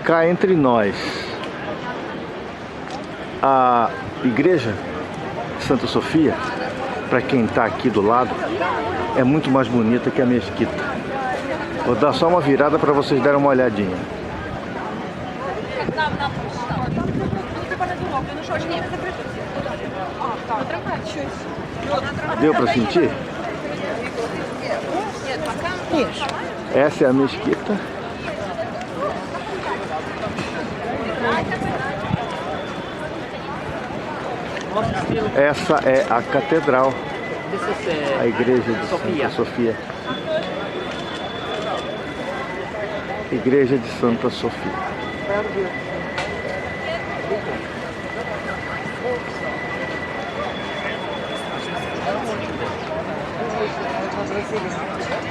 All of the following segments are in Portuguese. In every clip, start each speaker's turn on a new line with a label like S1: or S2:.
S1: cá entre nós, a igreja de Santa Sofia, para quem está aqui do lado, é muito mais bonita que a mesquita. Vou dar só uma virada para vocês darem uma olhadinha. Deu para sentir?
S2: Isso.
S1: Essa é a mesquita. Essa é a catedral, a igreja de Santa Sofia. Igreja de Santa Sofia.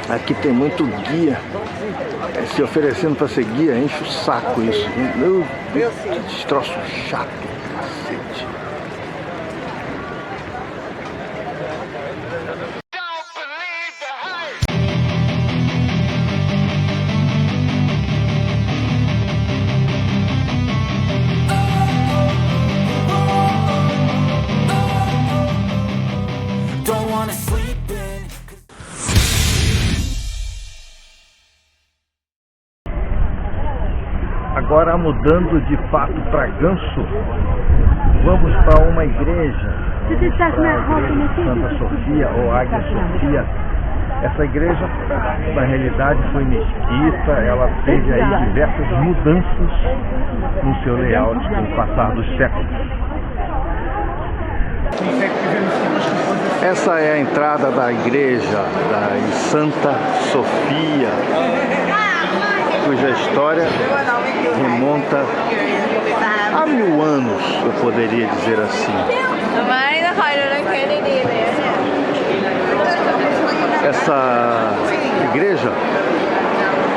S1: Aqui tem muito guia se oferecendo para ser guia, enche o saco isso. Meu Deus, que destroço chato, cacete. Agora, mudando de fato para Ganso, vamos para uma igreja, Santa Sofia ou Águia Sofia. Essa igreja, na realidade, foi mesquita. Ela teve aí diversas mudanças no seu layout com o passar dos séculos. Essa é a entrada da igreja da Santa Sofia, cuja história remonta a 1000 anos, eu poderia dizer assim. Essa igreja,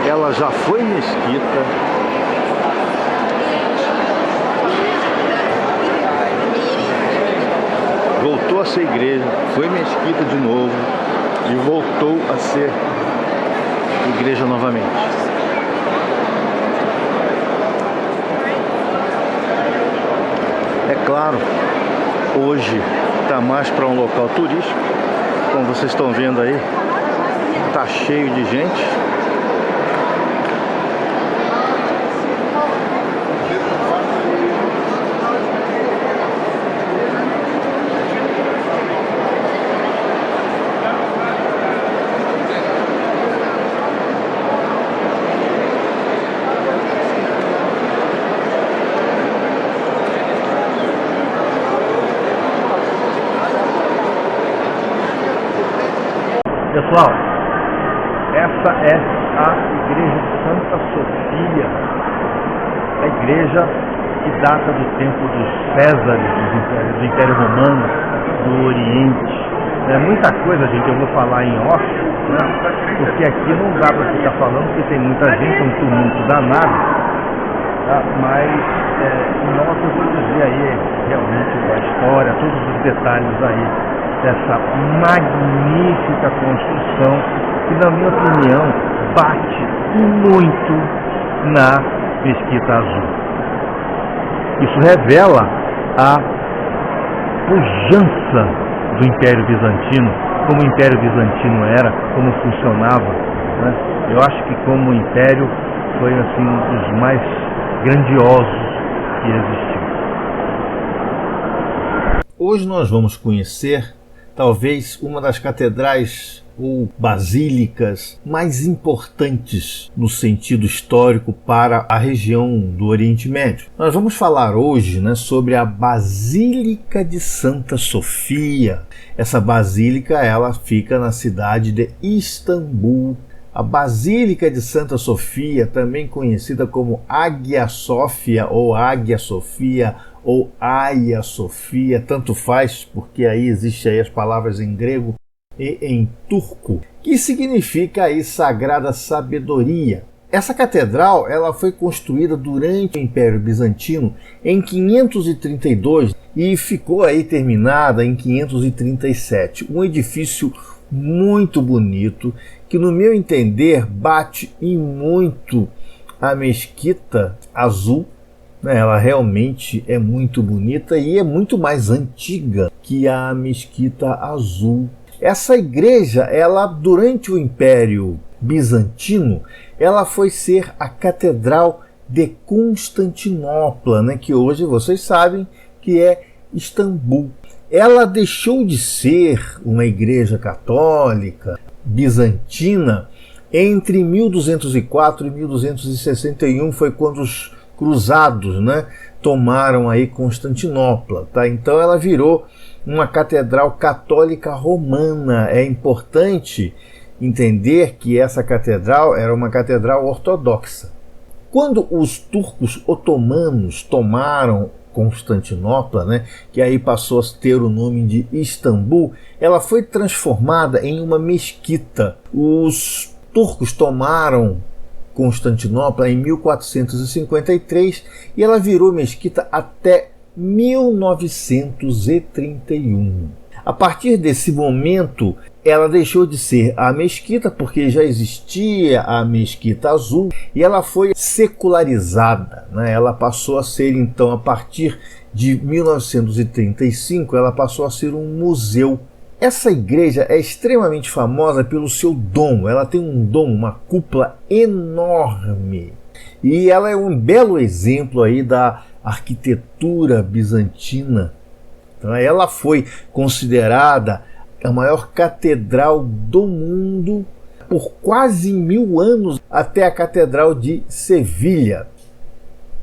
S1: ela já foi mesquita, voltou a ser igreja, foi mesquita de novo e voltou a ser igreja novamente. É claro, hoje está mais para um local turístico, como vocês estão vendo aí, está cheio de gente. Pessoal, essa é a igreja de Santa Sofia, a igreja que data do tempo dos Césares, do Império Romano, do Oriente. É muita coisa, gente, eu vou falar em off, né? Porque aqui não dá para ficar falando, porque tem muita gente, um tumulto danado, tá? Mas nós introduzir aí realmente a história, todos os detalhes aí dessa magnífica construção que, na minha opinião, bate muito na Mesquita Azul. Isso revela a pujança do Império Bizantino, como o Império Bizantino era, como funcionava, né? Eu acho que como império foi assim um dos mais grandiosos que existiu. Hoje nós vamos conhecer talvez uma das catedrais ou basílicas mais importantes no sentido histórico para a região do Oriente Médio. Nós vamos falar hoje, né, sobre a Basílica de Santa Sofia. Essa basílica, ela fica na cidade de Istambul. A Basílica de Santa Sofia, também conhecida como Hagia Sophia ou Águia Sofia ou Hagia Sofia, tanto faz, porque aí existem aí as palavras em grego e em turco, que significa aí sagrada sabedoria. Essa catedral, ela foi construída durante o Império Bizantino em 532 e ficou aí terminada em 537. Um edifício muito bonito que, no meu entender, bate em muito a Mesquita Azul, né? Ela realmente é muito bonita e é muito mais antiga que a Mesquita Azul. Essa igreja, ela durante o Império Bizantino, ela foi ser a Catedral de Constantinopla, né? Que hoje vocês sabem que é Istambul. Ela deixou de ser uma igreja católica bizantina entre 1204 e 1261, foi quando os cruzados, né, tomaram aí Constantinopla, tá? Então ela virou uma catedral católica romana. É importante entender que essa catedral era uma catedral ortodoxa. Quando os turcos otomanos tomaram Constantinopla, né, que aí passou a ter o nome de Istambul, ela foi transformada em uma mesquita. Os turcos tomaram Constantinopla em 1453 e ela virou mesquita até 1931. A partir desse momento, ela deixou de ser a mesquita, porque já existia a Mesquita Azul, e ela foi secularizada, né? Ela passou a ser, então, a partir de 1935, ela passou a ser um museu. Essa igreja é extremamente famosa pelo seu dom. Ela tem um dom, uma cúpula enorme. E ela é um belo exemplo aí da arquitetura bizantina. Então, ela foi considerada a maior catedral do mundo por quase 1000 anos, até a Catedral de Sevilha.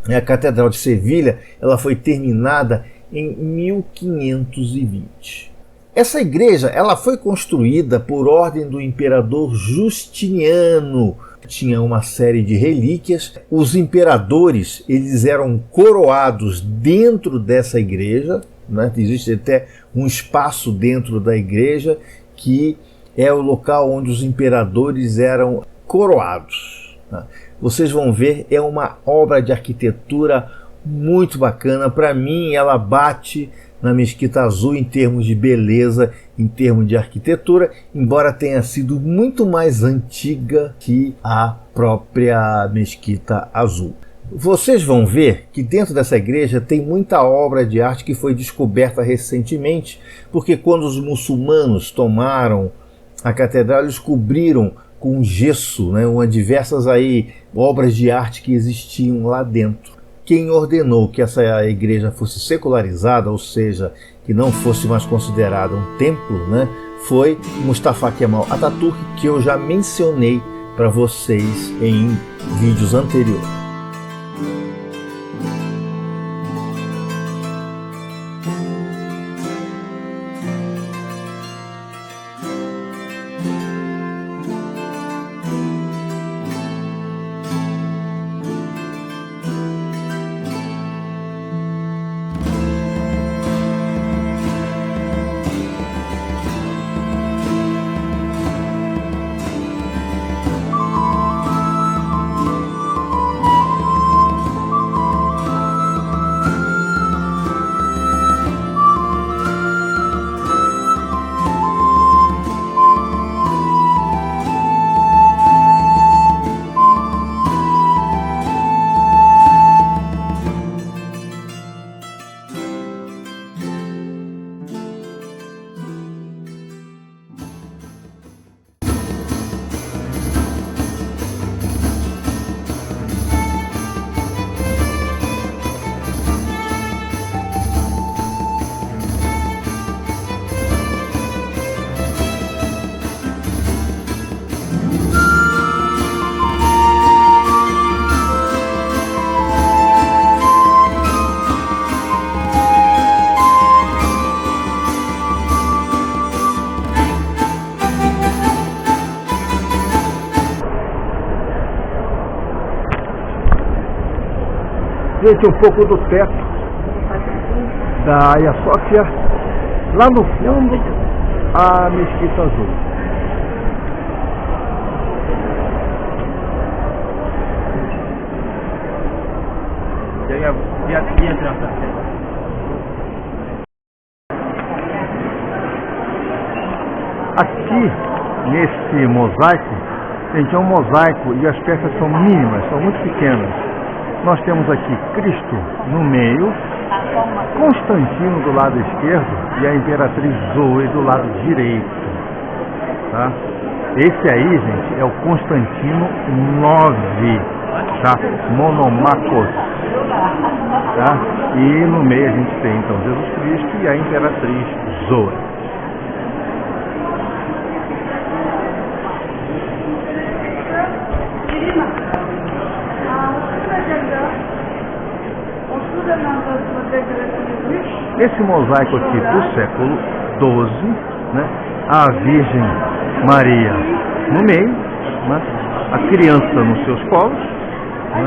S1: A Catedral de Sevilha, ela foi terminada em 1520. Essa igreja, ela foi construída por ordem do imperador Justiniano. Tinha uma série de relíquias. Os imperadores, eles eram coroados dentro dessa igreja, né? Existe até um espaço dentro da igreja que é o local onde os imperadores eram coroados, né? Vocês vão ver, é uma obra de arquitetura muito bacana. Para mim, ela bate na Mesquita Azul em termos de beleza, em termos de arquitetura, embora tenha sido muito mais antiga que a própria Mesquita Azul. Vocês vão ver que dentro dessa igreja tem muita obra de arte que foi descoberta recentemente, porque quando os muçulmanos tomaram a catedral, eles cobriram com gesso, né, diversas aí obras de arte que existiam lá dentro. Quem ordenou que essa igreja fosse secularizada, ou seja, que não fosse mais considerada um templo, né, foi Mustafa Kemal Atatürk, que eu já mencionei para vocês em vídeos anteriores. Gente, um pouco do teto da Hagia Sofia, lá no fundo a Mesquita Azul. Aqui nesse mosaico Gente, é um mosaico e as peças são mínimas, são muito pequenas. Nós temos aqui Cristo no meio, Constantino do lado esquerdo e a Imperatriz Zoe do lado direito. Tá? Esse aí, gente, é o Constantino IX, tá? Monomachos. Tá? E no meio a gente tem então Jesus Cristo e a Imperatriz Zoe. Esse mosaico aqui do século XII, né? A Virgem Maria no meio, né? A criança nos seus colos, né?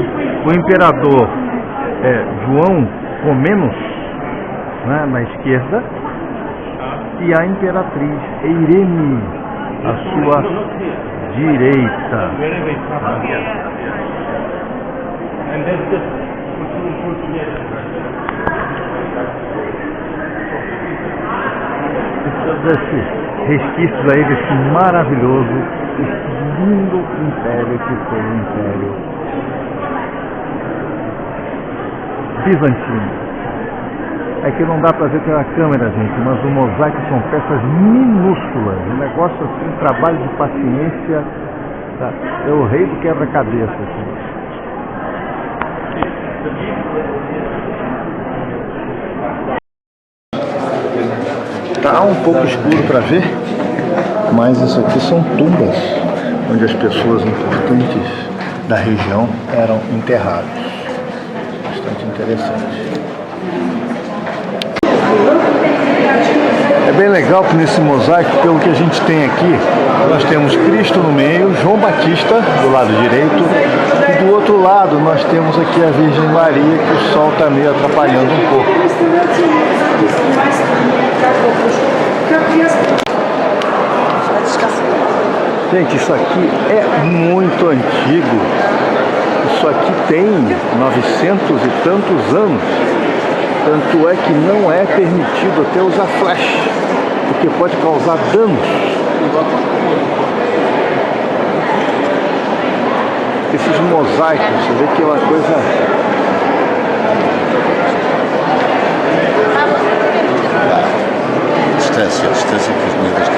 S1: O imperador João Comnenos, né? Na esquerda, e a Imperatriz Irene à sua direita. Desses resquícios aí desse maravilhoso, esse lindo império que foi o Império Bizantino. É que não dá pra ver pela câmera, gente, mas o mosaico são peças minúsculas, um negócio assim, um trabalho de paciência, tá? É o rei do quebra-cabeça, assim. Tá um pouco escuro para ver, mas isso aqui são tumbas onde as pessoas importantes da região eram enterradas. Bastante interessante. É bem legal que nesse mosaico, pelo que a gente tem aqui, nós temos Cristo no meio, João Batista do lado direito, e do outro lado nós temos aqui a Virgem Maria, que o sol está meio atrapalhando um pouco. Gente, isso aqui é muito antigo. Isso aqui tem 900 e tantos anos. Tanto é que não é permitido até usar flash, porque pode causar danos. Esses mosaicos, você vê que é uma coisa...
S2: Distância que as medidas têm.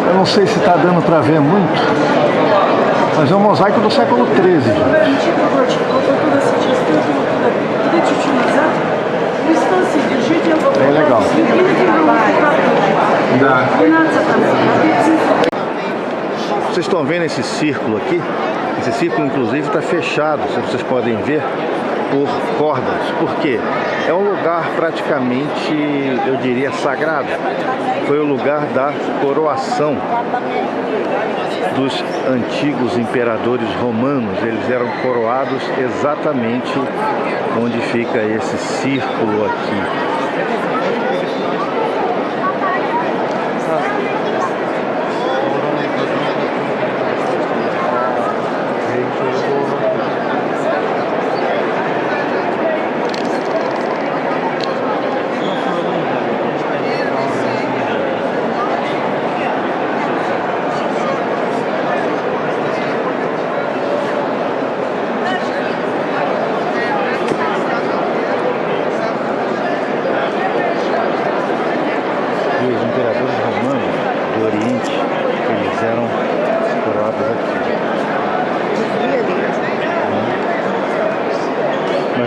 S1: Eu não sei se está dando para ver muito, mas é um mosaico do século XIII, gente. Bem legal. Vocês estão vendo esse círculo aqui? Esse círculo, inclusive, está fechado, se vocês podem ver, por cordas. Por quê? É um lugar praticamente, eu diria, sagrado. Foi o lugar da coroação dos antigos imperadores romanos. Eles eram coroados exatamente onde fica esse círculo aqui.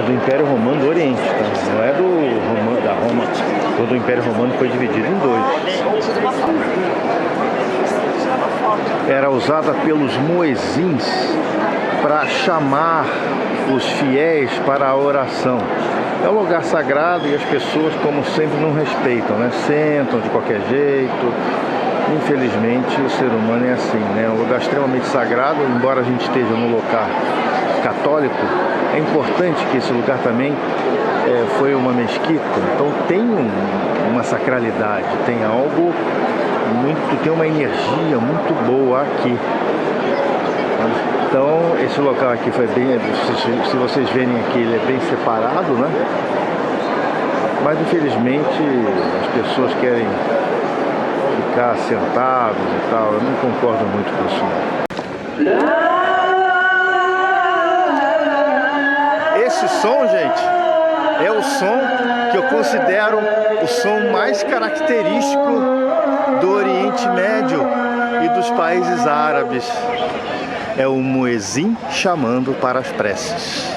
S1: Do Império Romano do Oriente, tá? Não é da Roma, quando o Império Romano foi dividido em dois. Era usada pelos muezins para chamar os fiéis para a oração. É um lugar sagrado e as pessoas, como sempre, não respeitam, né? Sentam de qualquer jeito, Infelizmente, o ser humano é assim, né? É um lugar extremamente sagrado, embora a gente esteja num local católico, é importante que esse lugar também foi uma mesquita, então tem uma sacralidade, tem algo muito, tem uma energia muito boa aqui. Então, esse local aqui foi bem, se vocês verem aqui, ele é bem separado, né? Mas, infelizmente, as pessoas querem ficar sentados e tal. Eu não concordo muito com isso, não. Esse som, gente, é o som que eu considero o som mais característico do Oriente Médio e dos países árabes. É o muezim chamando para as preces.